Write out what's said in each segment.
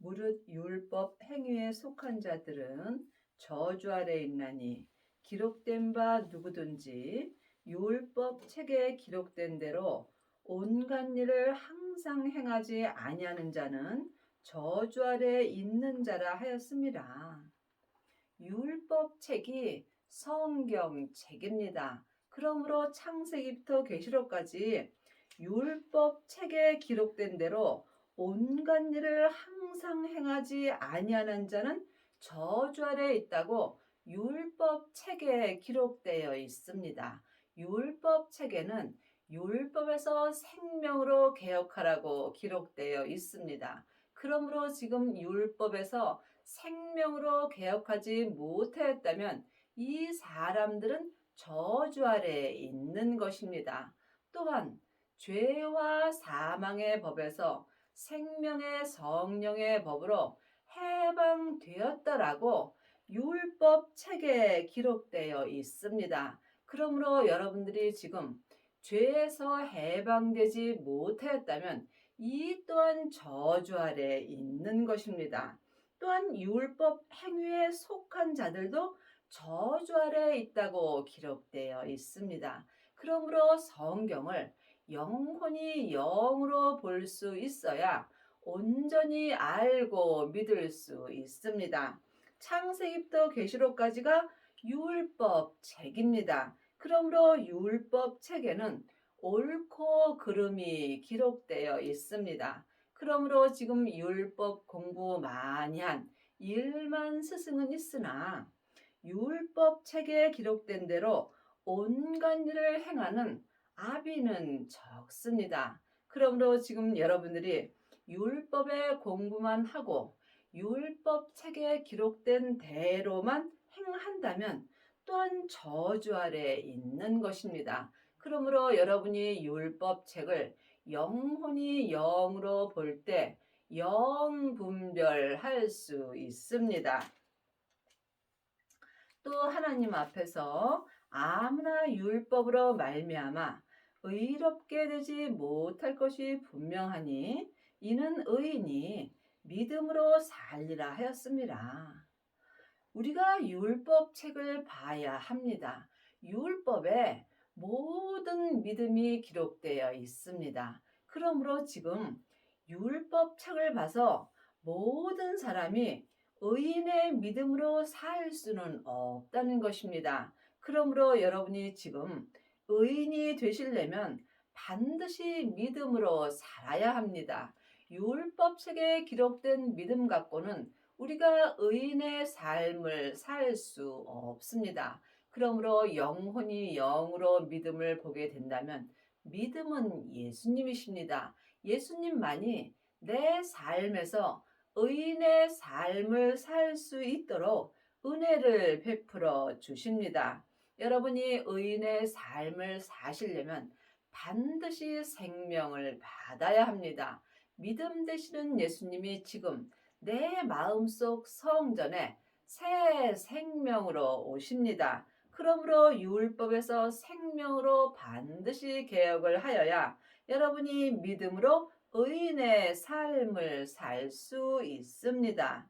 무릇 율법 행위에 속한 자들은 저주 아래 있나니 기록된 바 누구든지 율법 책에 기록된 대로 온갖 일을 항상 행하지 아니하는 자는 저주 아래 있는 자라 하였습니다. 율법 책이 성경 책입니다. 그러므로 창세기부터 계시록까지 율법 책에 기록된 대로 온갖 일을 항상 행하지 아니하는 자는 저주 아래 있다고 율법 책에 기록되어 있습니다. 율법 책에는 율법에서 생명으로 개혁하라고 기록되어 있습니다. 그러므로 지금 율법에서 생명으로 개혁하지 못하였다면 이 사람들은 저주 아래에 있는 것입니다. 또한 죄와 사망의 법에서 생명의 성령의 법으로 해방되었다라고 율법 책에 기록되어 있습니다. 그러므로 여러분들이 지금 죄에서 해방되지 못하였다면 이 또한 저주 아래에 있는 것입니다. 또한 율법 행위에 속한 자들도 저주 아래에 있다고 기록되어 있습니다. 그러므로 성경을 영혼이 영으로 볼 수 있어야 온전히 알고 믿을 수 있습니다. 창세기부터 계시록까지가 율법 책입니다. 그러므로 율법 책에는 옳고 그름이 기록되어 있습니다. 그러므로 지금 율법 공부 많이 한 1만 스승은 있으나 율법 책에 기록된 대로 온갖 일을 행하는 아비는 적습니다. 그러므로 지금 여러분들이 율법의 공부만 하고 율법 책에 기록된 대로만 행한다면 또한 저주 아래에 있는 것입니다. 그러므로 여러분이 율법 책을 영혼이 영으로 볼 때 영분별할 수 있습니다. 또 하나님 앞에서 아무나 율법으로 말미암아 의롭게 되지 못할 것이 분명하니 이는 의인이 믿음으로 살리라 하였습니다. 우리가 율법 책을 봐야 합니다. 율법에 모든 믿음이 기록되어 있습니다. 그러므로 지금 율법 책을 봐서 모든 사람이 의인의 믿음으로 살 수는 없다는 것입니다. 그러므로 여러분이 지금 의인이 되시려면 반드시 믿음으로 살아야 합니다. 율법 책에 기록된 믿음 갖고는 우리가 의인의 삶을 살 수 없습니다. 그러므로 영혼이 영으로 믿음을 보게 된다면 믿음은 예수님이십니다. 예수님만이 내 삶에서 의인의 삶을 살 수 있도록 은혜를 베풀어 주십니다. 여러분이 의인의 삶을 사시려면 반드시 생명을 받아야 합니다. 믿음 되시는 예수님이 지금 내 마음속 성전에 새 생명으로 오십니다. 그러므로 율법에서 생명으로 반드시 개혁을 하여야 여러분이 믿음으로 의인의 삶을 살 수 있습니다.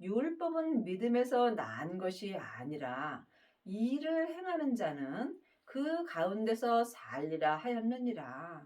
율법은 믿음에서 난 것이 아니라 이를 행하는 자는 그 가운데서 살리라 하였느니라.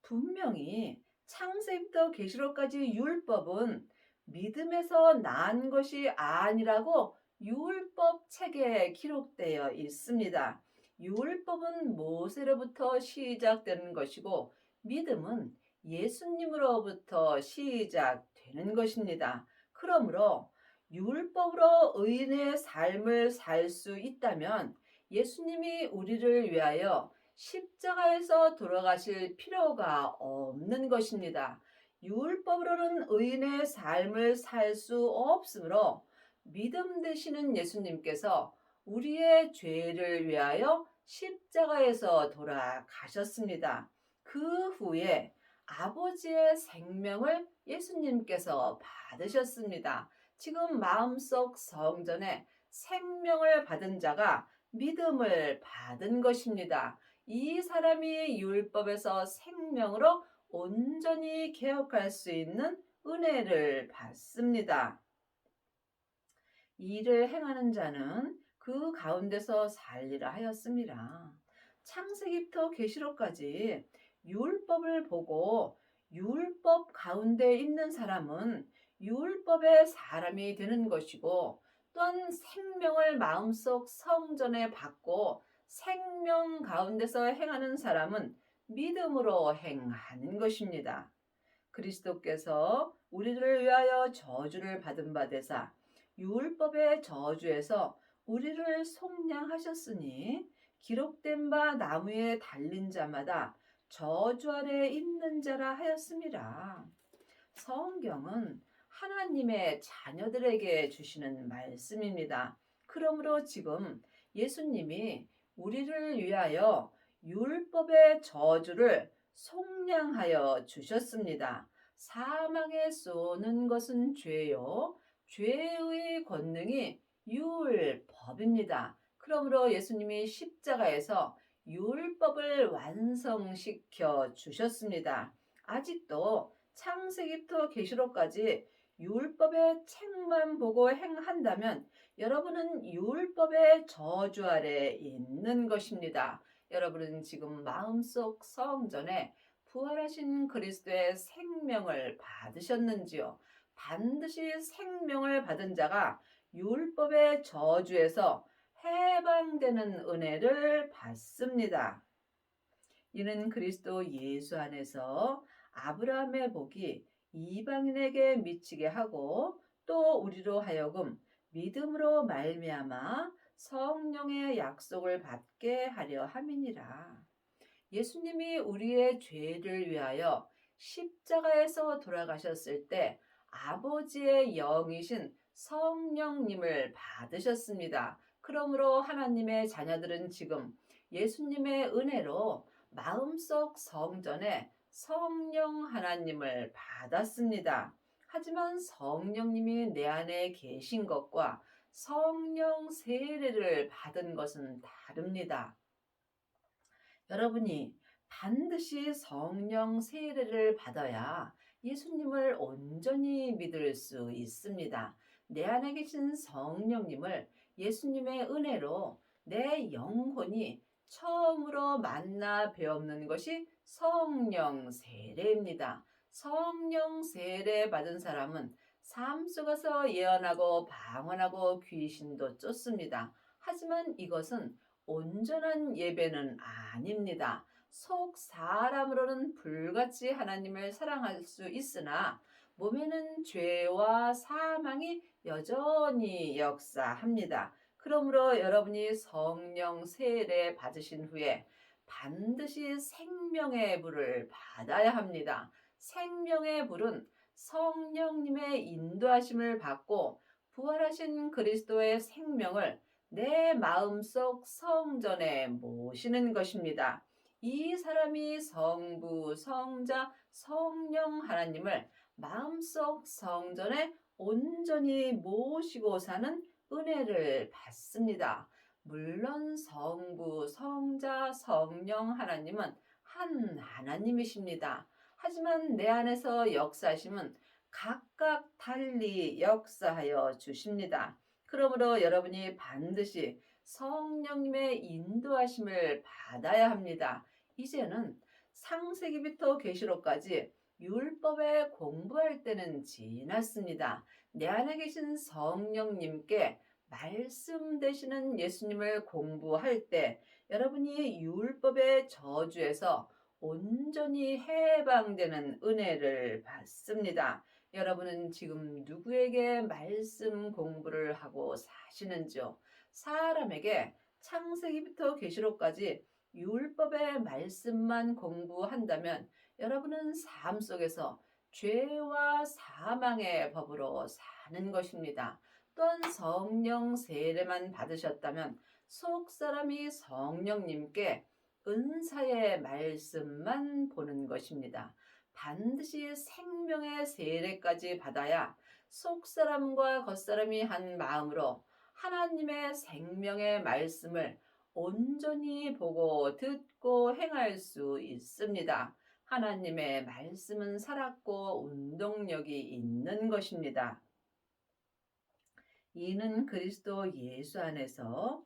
분명히 창세기부터 계시록까지 율법은 믿음에서 난 것이 아니라고 율법 책에 기록되어 있습니다. 율법은 모세로부터 시작되는 것이고 믿음은 예수님으로부터 시작되는 것입니다. 그러므로 율법으로 의인의 삶을 살 수 있다면 예수님이 우리를 위하여 십자가에서 돌아가실 필요가 없는 것입니다. 율법으로는 의인의 삶을 살 수 없으므로 믿음 되시는 예수님께서 우리의 죄를 위하여 십자가에서 돌아가셨습니다. 그 후에 아버지의 생명을 예수님께서 받으셨습니다. 지금 마음속 성전에 생명을 받은 자가 믿음을 받은 것입니다. 이 사람이 율법에서 생명으로 온전히 개혁할 수 있는 은혜를 받습니다. 이를 행하는 자는 그 가운데서 살리라 하였습니다. 창세기부터 계시록까지 율법을 보고 율법 가운데 있는 사람은 율법의 사람이 되는 것이고, 또한 생명을 마음속 성전에 받고 생명 가운데서 행하는 사람은 믿음으로 행하는 것입니다. 그리스도께서 우리를 위하여 저주를 받은 바 되사 율법의 저주에서 우리를 속량하셨으니, 기록된 바 나무에 달린 자마다 저주 아래 있는 자라 하였습니다. 성경은 하나님의 자녀들에게 주시는 말씀입니다. 그러므로 지금 예수님이 우리를 위하여 율법의 저주를 속량하여 주셨습니다. 사망에 쏘는 것은 죄요, 죄의 권능이 율법입니다. 그러므로 예수님이 십자가에서 율법을 완성시켜 주셨습니다. 아직도 창세기부터 계시록까지 율법의 책만 보고 행한다면 여러분은 율법의 저주 아래 있는 것입니다. 여러분은 지금 마음속 성전에 부활하신 그리스도의 생명을 받으셨는지요? 반드시 생명을 받은 자가 율법의 저주에서 해방되는 은혜를 받습니다. 이는 그리스도 예수 안에서 아브라함의 복이 이방인에게 미치게 하고, 또 우리로 하여금 믿음으로 말미암아 성령의 약속을 받게 하려 함이니라. 예수님이 우리의 죄를 위하여 십자가에서 돌아가셨을 때 아버지의 영이신 성령님을 받으셨습니다. 그러므로 하나님의 자녀들은 지금 예수님의 은혜로 마음속 성전에 성령 하나님을 받았습니다. 하지만 성령님이 내 안에 계신 것과 성령 세례를 받은 것은 다릅니다. 여러분이 반드시 성령 세례를 받아야 예수님을 온전히 믿을 수 있습니다. 내 안에 계신 성령님을 예수님의 은혜로 내 영혼이 처음으로 만나 배우는 것이 성령 세례입니다. 성령 세례 받은 사람은 삶 속에서 예언하고 방언하고 귀신도 쫓습니다. 하지만 이것은 온전한 예배는 아닙니다. 속 사람으로는 불같이 하나님을 사랑할 수 있으나 몸에는 죄와 사망이 여전히 역사합니다. 그러므로 여러분이 성령 세례 받으신 후에 반드시 생명의 불을 받아야 합니다. 생명의 불은 성령님의 인도하심을 받고 부활하신 그리스도의 생명을 내 마음속 성전에 모시는 것입니다. 이 사람이 성부, 성자, 성령 하나님을 마음속 성전에 온전히 모시고 사는 은혜를 받습니다. 물론 성부, 성자, 성령 하나님은 한 하나님이십니다. 하지만 내 안에서 역사하심은 각각 달리 역사하여 주십니다. 그러므로 여러분이 반드시 성령님의 인도하심을 받아야 합니다. 이제는 창세기부터 계시록까지 율법에 공부할 때는 지났습니다. 내 안에 계신 성령님께 말씀 되시는 예수님을 공부할 때 여러분이 율법의 저주에서 온전히 해방되는 은혜를 받습니다. 여러분은 지금 누구에게 말씀 공부를 하고 사시는지요? 사람에게 창세기부터 계시록까지 율법의 말씀만 공부한다면 여러분은 삶 속에서 죄와 사망의 법으로 사는 것입니다. 또한 성령 세례만 받으셨다면 속 사람이 성령님께 은사의 말씀만 보는 것입니다. 반드시 생명의 세례까지 받아야 속사람과 겉사람이 한 마음으로 하나님의 생명의 말씀을 온전히 보고 듣고 행할 수 있습니다. 하나님의 말씀은 살았고 운동력이 있는 것입니다. 이는 그리스도 예수 안에서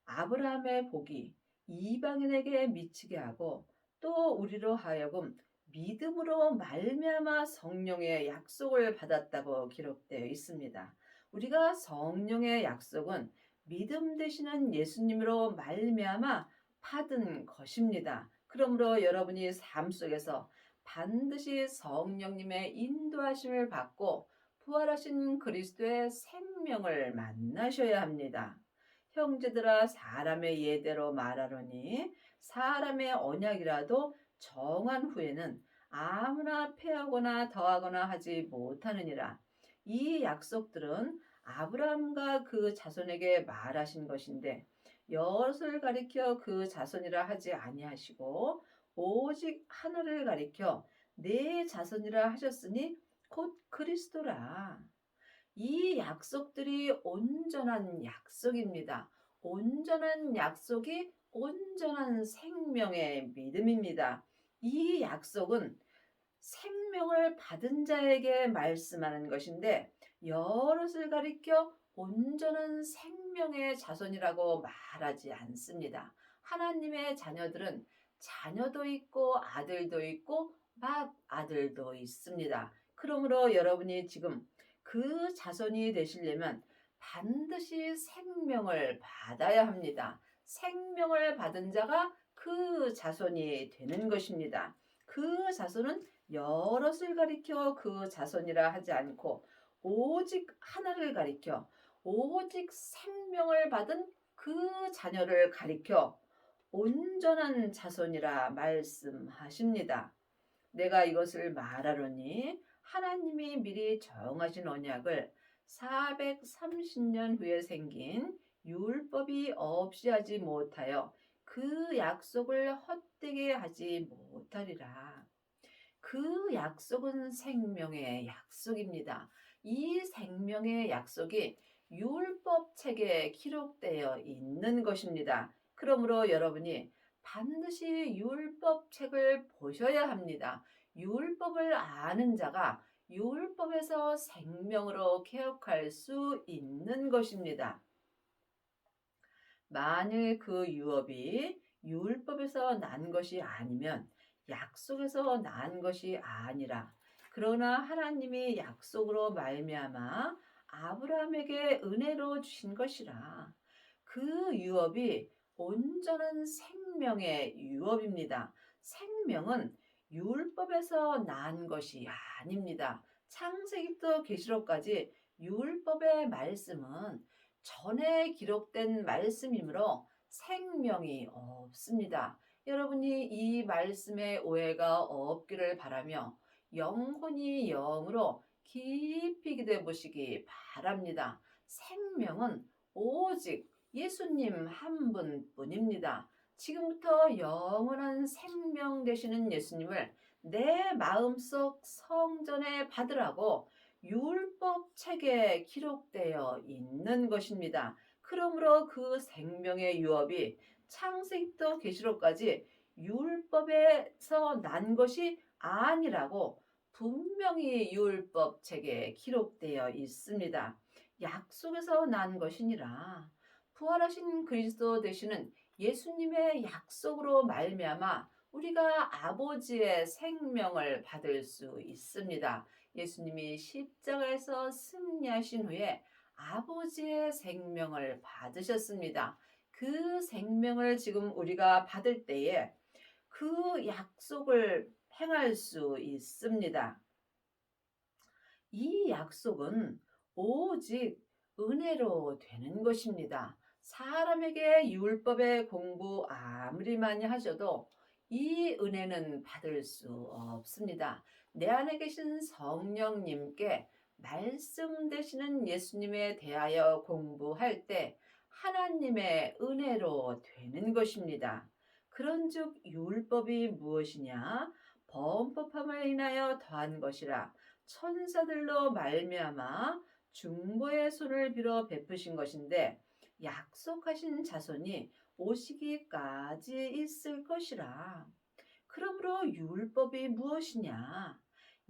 아브라함의 복이 이방인에게 미치게 하고 또 우리로 하여금 믿음으로 말미암아 성령의 약속을 받았다고 기록되어 있습니다. 우리가 성령의 약속은 믿음 되시는 예수님으로 말미암아 받은 것입니다. 그러므로 여러분이 삶 속에서 반드시 성령님의 인도하심을 받고 부활하신 그리스도의 생명을 만나셔야 합니다. 형제들아 사람의 예대로 말하노니 사람의 언약이라도 정한 후에는 아무나 패하거나 더하거나 하지 못하느니라. 이 약속들은 아브라함과 그 자손에게 말하신 것인데 여럿을 가리켜 그 자손이라 하지 아니하시고 오직 하나를 가리켜 내 자손이라 하셨으니 곧 그리스도라. 이 약속들이 온전한 약속입니다. 온전한 약속이 온전한 생명의 믿음입니다. 이 약속은 생명을 받은 자에게 말씀하는 것인데 여럿을 가리켜 온전한 생명의 자손이라고 말하지 않습니다. 하나님의 자녀들은 자녀도 있고 아들도 있고 맏아들도 있습니다. 그러므로 여러분이 지금 그 자손이 되시려면 반드시 생명을 받아야 합니다. 생명을 받은 자가 그 자손이 되는 것입니다. 그 자손은 여럿을 가리켜 그 자손이라 하지 않고 오직 하나를 가리켜 오직 생명을 받은 그 자녀를 가리켜 온전한 자손이라 말씀하십니다. 내가 이것을 말하노니 하나님이 미리 정하신 언약을 430년 후에 생긴 율법이 없이 하지 못하여 그 약속을 헛되게 하지 못하리라. 그 약속은 생명의 약속입니다. 이 생명의 약속이 율법 책에 기록되어 있는 것입니다. 그러므로 여러분이 반드시 율법 책을 보셔야 합니다. 율법을 아는 자가 율법에서 생명으로 개혁할 수 있는 것입니다. 만일 그 유업이 율법에서 난 것이 아니면 약속에서 난 것이 아니라 그러나 하나님이 약속으로 말미암아 아브라함에게 은혜로 주신 것이라. 그 유업이 온전한 생명의 유업입니다. 생명은 율법에서 난 것이 아닙니다. 창세기부터 계시록까지 율법의 말씀은 전에 기록된 말씀이므로 생명이 없습니다. 여러분이 이 말씀에 오해가 없기를 바라며 영혼이 영으로 깊이 기도해 보시기 바랍니다. 생명은 오직 예수님 한 분뿐입니다. 지금부터 영원한 생명 되시는 예수님을 내 마음속 성전에 받으라고 율법 책에 기록되어 있는 것입니다. 그러므로 그 생명의 유업이 창세기부터 계시록까지 율법에서 난 것이 아니라고 분명히 율법 책에 기록되어 있습니다. 약속에서 난 것이니라. 부활하신 그리스도 되시는 예수님의 약속으로 말미암아 우리가 아버지의 생명을 받을 수 있습니다. 예수님이 십자가에서 승리하신 후에 아버지의 생명을 받으셨습니다. 그 생명을 지금 우리가 받을 때에 그 약속을 행할 수 있습니다. 이 약속은 오직 은혜로 되는 것입니다. 사람에게 율법의 공부 아무리 많이 하셔도 이 은혜는 받을 수 없습니다. 내 안에 계신 성령님께 말씀 되시는 예수님에 대하여 공부할 때 하나님의 은혜로 되는 것입니다. 그런즉 율법이 무엇이냐? 범법함을 인하여 더한 것이라 천사들로 말미암아 중보의 손을 빌어 베푸신 것인데 약속하신 자손이 오시기까지 있을 것이라. 그러므로 율법이 무엇이냐?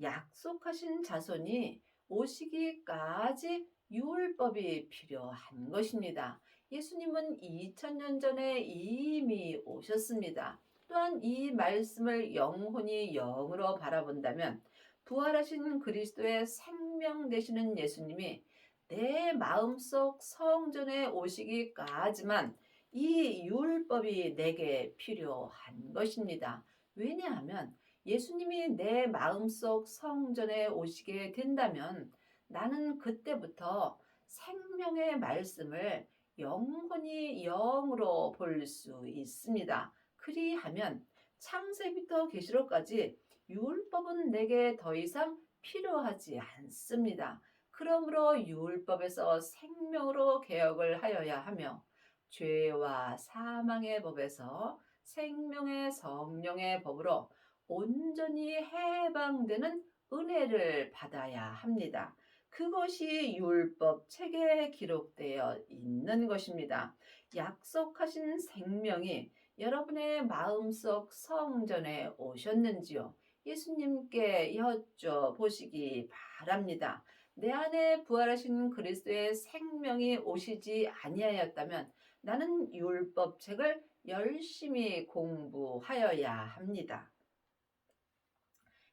약속하신 자손이 오시기까지 율법이 필요한 것입니다. 예수님은 2000년 전에 이미 오셨습니다. 또한 이 말씀을 영혼이 영으로 바라본다면 부활하신 그리스도의 생명 되시는 예수님이 내 마음속 성전에 오시기까지만 이 율법이 내게 필요한 것입니다. 왜냐하면 예수님이 내 마음속 성전에 오시게 된다면 나는 그때부터 생명의 말씀을 영혼이 영으로 볼 수 있습니다. 그리하면 창세기부터 계시록까지 율법은 내게 더 이상 필요하지 않습니다. 그러므로 율법에서 생명으로 개혁을 하여야 하며 죄와 사망의 법에서 생명의 성령의 법으로 온전히 해방되는 은혜를 받아야 합니다. 그것이 율법 책에 기록되어 있는 것입니다. 약속하신 생명이 여러분의 마음속 성전에 오셨는지요? 예수님께 여쭤보시기 바랍니다. 내 안에 부활하신 그리스도의 생명이 오시지 아니하였다면 나는 율법책을 열심히 공부하여야 합니다.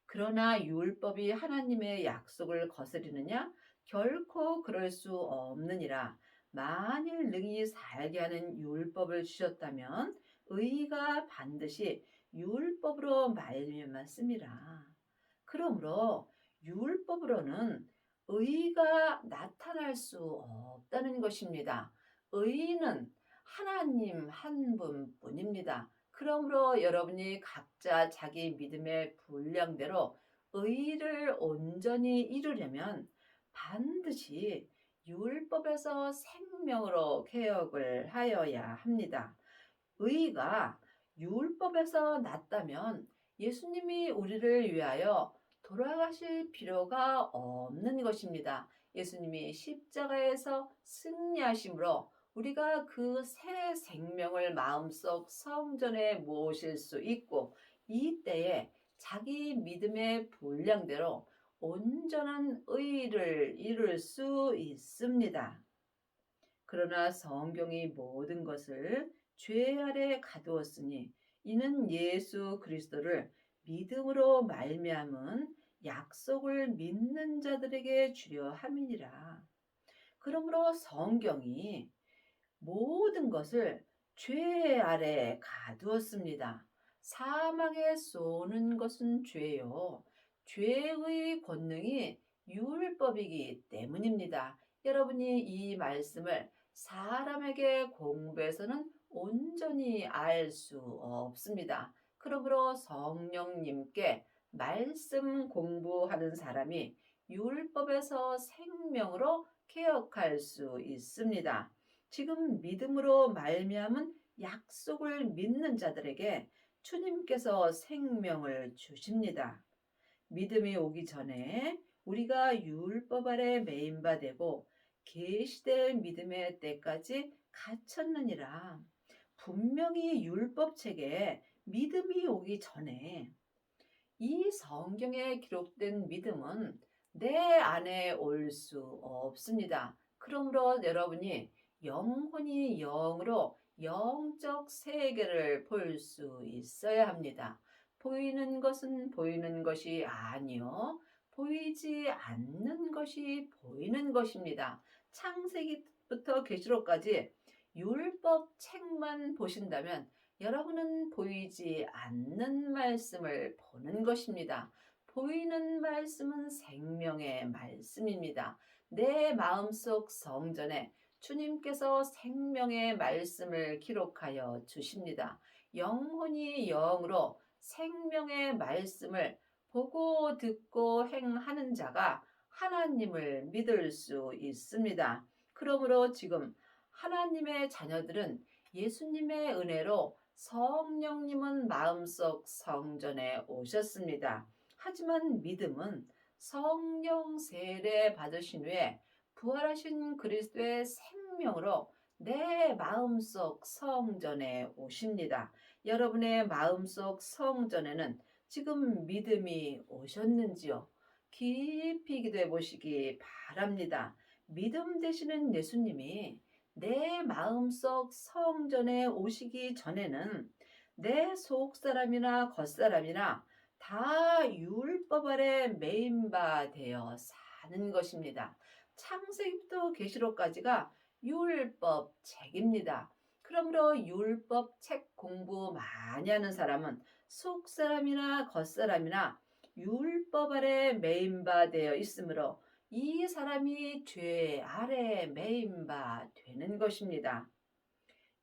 그러나 율법이 하나님의 약속을 거스르느냐? 결코 그럴 수 없느니라. 만일 능히 살게 하는 율법을 주셨다면 의가 반드시 율법으로 말미암았음이라. 그러므로 율법으로는 의가 나타날 수 없다는 것입니다. 의는 하나님 한 분뿐입니다. 그러므로 여러분이 각자 자기 믿음의 분량대로 의를 온전히 이루려면 반드시 율법에서 생명으로 개혁을 하여야 합니다. 의가 율법에서 났다면 예수님이 우리를 위하여 돌아가실 필요가 없는 것입니다. 예수님이 십자가에서 승리하심으로 우리가 그 새 생명을 마음속 성전에 모실 수 있고 이때에 자기 믿음의 분량대로 온전한 의를 이룰 수 있습니다. 그러나 성경이 모든 것을 죄 아래 가두었으니 이는 예수 그리스도를 믿음으로 말미암은 약속을 믿는 자들에게 주려 함이니라. 그러므로 성경이 모든 것을 죄 아래 가두었습니다. 사망에 쏘는 것은 죄요. 죄의 권능이 율법이기 때문입니다. 여러분이 이 말씀을 사람에게 공부해서는 온전히 알 수 없습니다. 그러므로 성령님께 말씀 공부하는 사람이 율법에서 생명으로 개혁할 수 있습니다. 지금 믿음으로 말미암은 약속을 믿는 자들에게 주님께서 생명을 주십니다. 믿음이 오기 전에 우리가 율법 아래 매인 바 되고 계시될 믿음의 때까지 갇혔느니라. 분명히 율법책에 믿음이 오기 전에 이 성경에 기록된 믿음은 내 안에 올 수 없습니다. 그러므로 여러분이 영혼이 영으로 영적 세계를 볼 수 있어야 합니다. 보이는 것은 보이는 것이 아니요 보이지 않는 것이 보이는 것입니다. 창세기부터 계시록까지 율법 책만 보신다면 여러분은 보이지 않는 말씀을 보는 것입니다. 보이는 말씀은 생명의 말씀입니다. 내 마음속 성전에 주님께서 생명의 말씀을 기록하여 주십니다. 영혼이 영으로 생명의 말씀을 보고 듣고 행하는 자가 하나님을 믿을 수 있습니다. 그러므로 지금 하나님의 자녀들은 예수님의 은혜로 성령님은 마음속 성전에 오셨습니다. 하지만 믿음은 성령 세례 받으신 후에 부활하신 그리스도의 생명으로 내 마음속 성전에 오십니다. 여러분의 마음속 성전에는 지금 믿음이 오셨는지요? 깊이 기도해 보시기 바랍니다. 믿음 되시는 예수님이 내 마음속 성전에 오시기 전에는 내 속사람이나 겉사람이나 다 율법 아래 매인 바 되어 사는 것입니다. 창세기부터 계시록까지가 율법 책입니다. 그러므로 율법 책 공부 많이 하는 사람은 속사람이나 겉사람이나 율법 아래 매인 바 되어 있으므로 이 사람이 죄 아래 매인 바 되는 것입니다.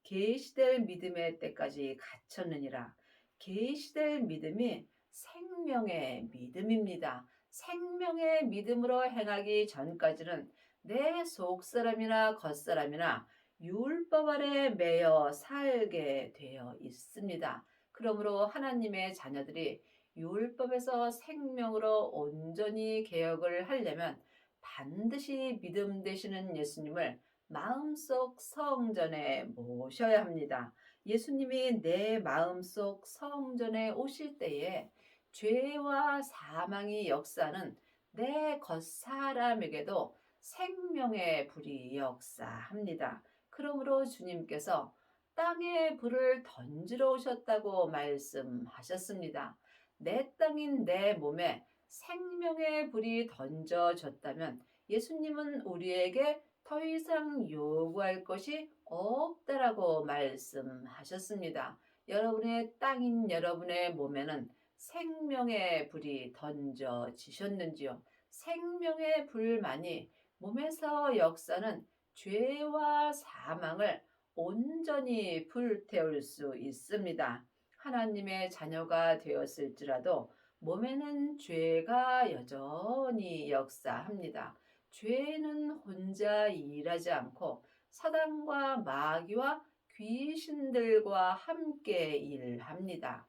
계시될 믿음의 때까지 갇혔느니라. 계시될 믿음이 생명의 믿음입니다. 생명의 믿음으로 행하기 전까지는 내 속사람이나 겉사람이나 율법 아래 매여 살게 되어 있습니다. 그러므로 하나님의 자녀들이 율법에서 생명으로 온전히 개혁을 하려면 반드시 믿음 되시는 예수님을 마음속 성전에 모셔야 합니다. 예수님이 내 마음속 성전에 오실 때에 죄와 사망의 역사는 내 겉사람에게도 생명의 불이 역사합니다. 그러므로 주님께서 땅에 불을 던지러 오셨다고 말씀하셨습니다. 내 땅인 내 몸에 생명의 불이 던져졌다면 예수님은 우리에게 더 이상 요구할 것이 없다라고 말씀하셨습니다. 여러분의 땅인 여러분의 몸에는 생명의 불이 던져지셨는지요? 생명의 불만이 몸에서 역사는 죄와 사망을 온전히 불태울 수 있습니다. 하나님의 자녀가 되었을지라도 몸에는 죄가 여전히 역사합니다. 죄는 혼자 일하지 않고 사단과 마귀와 귀신들과 함께 일합니다.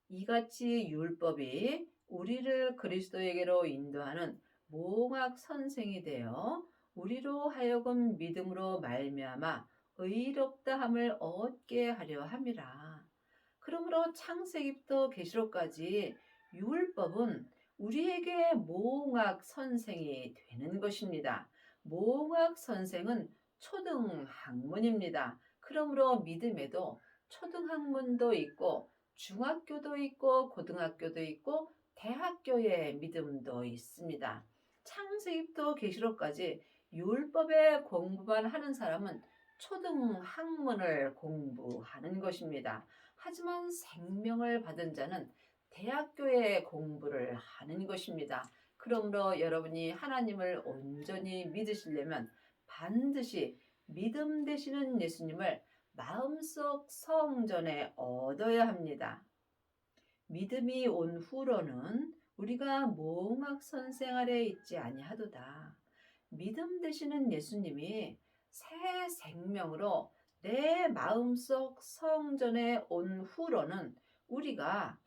이같이 율법이 우리를 그리스도에게로 인도하는 몽학 선생이 되어 우리로 하여금 믿음으로 말미암아 의롭다함을 얻게 하려 함이라. 그러므로 창세기부터 계시록까지 율법은 우리에게 몽학 선생이 되는 것입니다. 몽학 선생은 초등학문입니다. 그러므로 믿음에도 초등학문도 있고 중학교도 있고 고등학교도 있고 대학교의 믿음도 있습니다. 창세기부터 계시록까지 율법의 공부만 하는 사람은 초등학문을 공부하는 것입니다. 하지만 생명을 받은 자는 대학교의 공부를 하는 것입니다. 그러므로 여러분이 하나님을 온전히 믿으시려면 반드시 믿음 되시는 예수님을 마음속 성전에 얻어야 합니다. 믿음이 온 후로는 우리가 몽학 선생 아래 있지 아니하도다. 믿음 되시는 예수님이 새 생명으로 내 마음속 성전에 온 후로는 우리가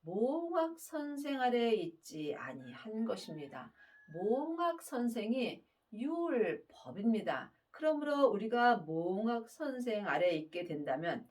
몽학 선생 아래 있지 아니한 것입니다. 몽학 선생이 율법입니다. 그러므로 우리가 몽학 선생 아래 있게 된다면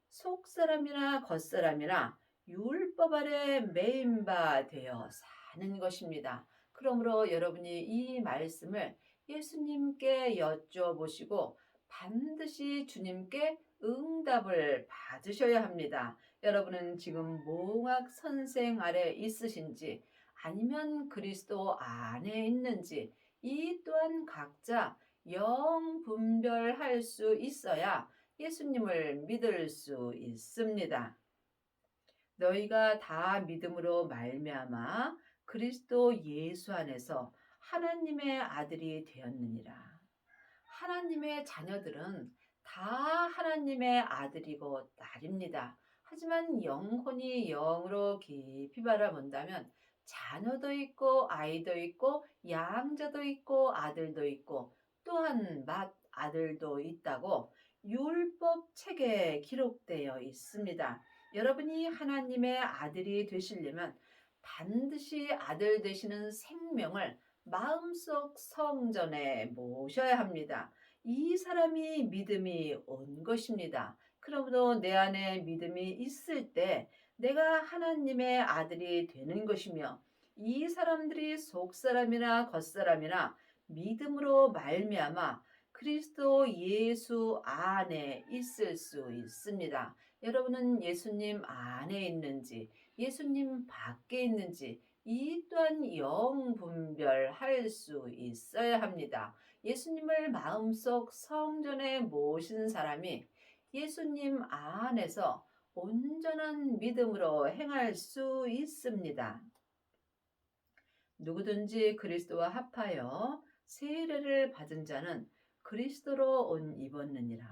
속사람이나 겉사람이나 율법 아래 매인 바 되어 사는 것입니다. 그러므로 여러분이 이 말씀을 예수님께 여쭤보시고 반드시 주님께 응답을 받으셔야 합니다. 여러분은 지금 몽학 선생 아래 있으신지 아니면 그리스도 안에 있는지 이 또한 각자 영 분별할 수 있어야 예수님을 믿을 수 있습니다. 너희가 다 믿음으로 말미암아 그리스도 예수 안에서 하나님의 아들이 되었느니라. 하나님의 자녀들은 다 하나님의 아들이고 딸입니다. 하지만 영혼이 영으로 깊이 바라본다면 자녀도 있고 아이도 있고 양자도 있고 아들도 있고 또한 맏아들도 있다고 율법 책에 기록되어 있습니다. 여러분이 하나님의 아들이 되시려면 반드시 아들 되시는 생명을 마음속 성전에 모셔야 합니다. 이 사람이 믿음이 온 것입니다. 그러므로 내 안에 믿음이 있을 때 내가 하나님의 아들이 되는 것이며 이 사람들이 속사람이나 겉사람이나 믿음으로 말미암아 그리스도 예수 안에 있을 수 있습니다. 여러분은 예수님 안에 있는지 예수님 밖에 있는지 이 또한 영분별할 수 있어야 합니다. 예수님을 마음속 성전에 모신 사람이 예수님 안에서 온전한 믿음으로 행할 수 있습니다. 누구든지 그리스도와 합하여 세례를 받은 자는 그리스도로 옷 입었느니라.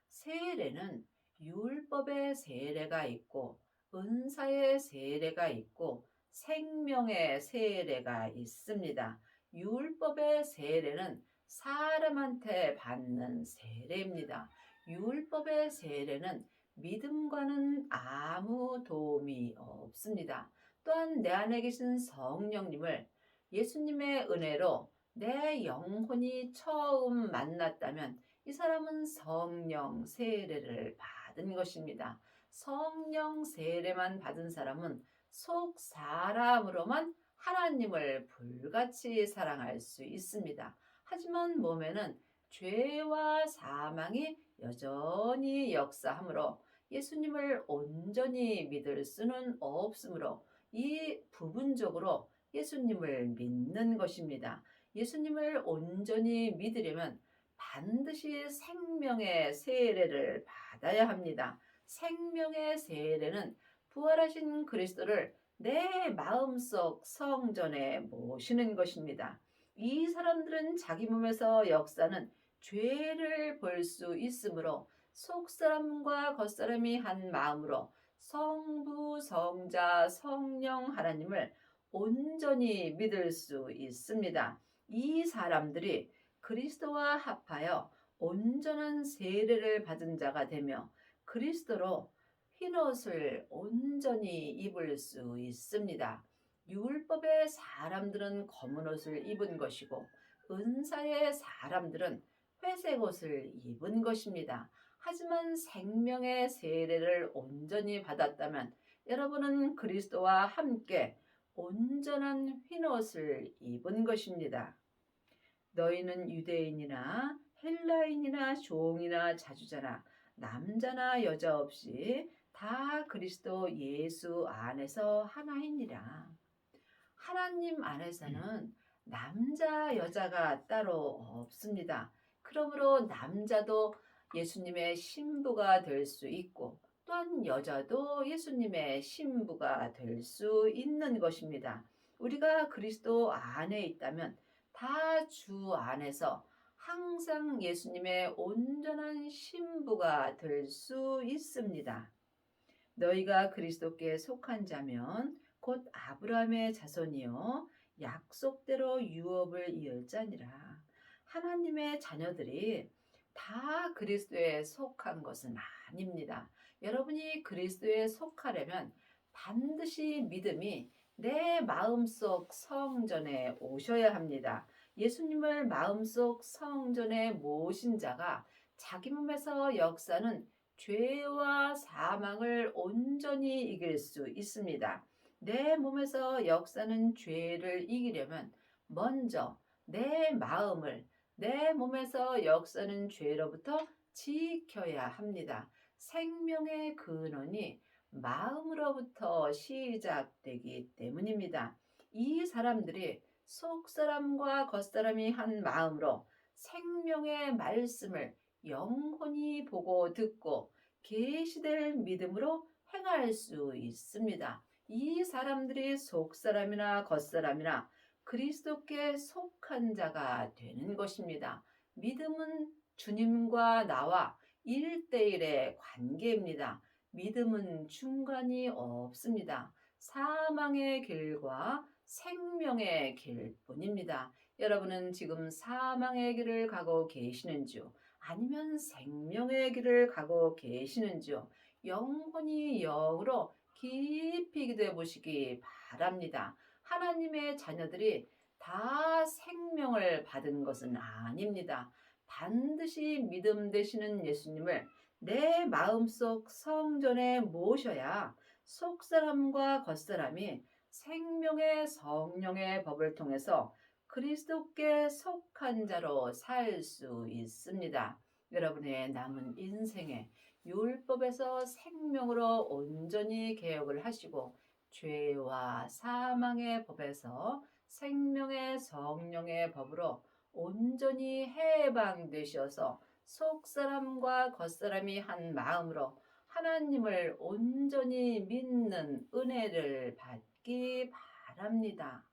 세례는 율법의 세례가 있고 은사의 세례가 있고 생명의 세례가 있습니다. 율법의 세례는 사람한테 받는 세례입니다. 율법의 세례는 믿음과는 아무 도움이 없습니다. 또한 내 안에 계신 성령님을 예수님의 은혜로 내 영혼이 처음 만났다면 이 사람은 성령 세례를 받은 것입니다. 성령 세례만 받은 사람은 속 사람으로만 하나님을 불같이 사랑할 수 있습니다. 하지만 몸에는 죄와 사망이 여전히 역사하므로 예수님을 온전히 믿을 수는 없으므로 이 부분적으로 예수님을 믿는 것입니다. 예수님을 온전히 믿으려면 반드시 생명의 세례를 받아야 합니다. 생명의 세례는 부활하신 그리스도를 내 마음속 성전에 모시는 것입니다. 이 사람들은 자기 몸에서 역사는 죄를 볼 수 있으므로 속사람과 겉사람이 한 마음으로 성부, 성자, 성령 하나님을 온전히 믿을 수 있습니다. 이 사람들이 그리스도와 합하여 온전한 세례를 받은 자가 되며 그리스도로 흰옷을 온전히 입을 수 있습니다. 율법의 사람들은 검은 옷을 입은 것이고 은사의 사람들은 회색 옷을 입은 것입니다. 하지만 생명의 세례를 온전히 받았다면 여러분은 그리스도와 함께 온전한 흰옷을 입은 것입니다. 너희는 유대인이나 헬라인이나 종이나 자주자나 남자나 여자 없이 다 그리스도 예수 안에서 하나이니라. 하나님 안에서는 남자 여자가 따로 없습니다. 그러므로 남자도 예수님의 신부가 될 수 있고 또한 여자도 예수님의 신부가 될 수 있는 것입니다. 우리가 그리스도 안에 있다면 다 주 안에서 항상 예수님의 온전한 신부가 될 수 있습니다. 너희가 그리스도께 속한 자면 곧 아브라함의 자손이요 약속대로 유업을 이을 자니라. 하나님의 자녀들이 다 그리스도에 속한 것은 아닙니다. 여러분이 그리스도에 속하려면 반드시 믿음이 내 마음속 성전에 오셔야 합니다. 예수님을 마음속 성전에 모신 자가 자기 몸에서 역사는 죄와 사망을 온전히 이길 수 있습니다. 내 몸에서 역사는 죄를 이기려면 먼저 내 마음을 내 몸에서 역사는 죄로부터 지켜야 합니다. 생명의 근원이 마음으로부터 시작되기 때문입니다. 이 사람들이 속사람과 겉사람이 한 마음으로 생명의 말씀을 영혼이 보고 듣고 계시될 믿음으로 행할 수 있습니다. 이 사람들이 속사람이나 겉사람이나 그리스도께 속한 자가 되는 것입니다. 믿음은 주님과 나와 1대1의 관계입니다. 믿음은 중간이 없습니다. 사망의 길과 생명의 길뿐입니다. 여러분은 지금 사망의 길을 가고 계시는지요? 아니면 생명의 길을 가고 계시는지요? 영혼이 영으로 깊이 기도해 보시기 바랍니다. 하나님의 자녀들이 다 생명을 받은 것은 아닙니다. 반드시 믿음 되시는 예수님을 내 마음속 성전에 모셔야 속사람과 겉사람이 생명의 성령의 법을 통해서 그리스도께 속한 자로 살 수 있습니다. 여러분의 남은 인생에 율법에서 생명으로 온전히 개혁을 하시고 죄와 사망의 법에서 생명의 성령의 법으로 온전히 해방되셔서 속사람과 겉사람이 한 마음으로 하나님을 온전히 믿는 은혜를 받기 바랍니다.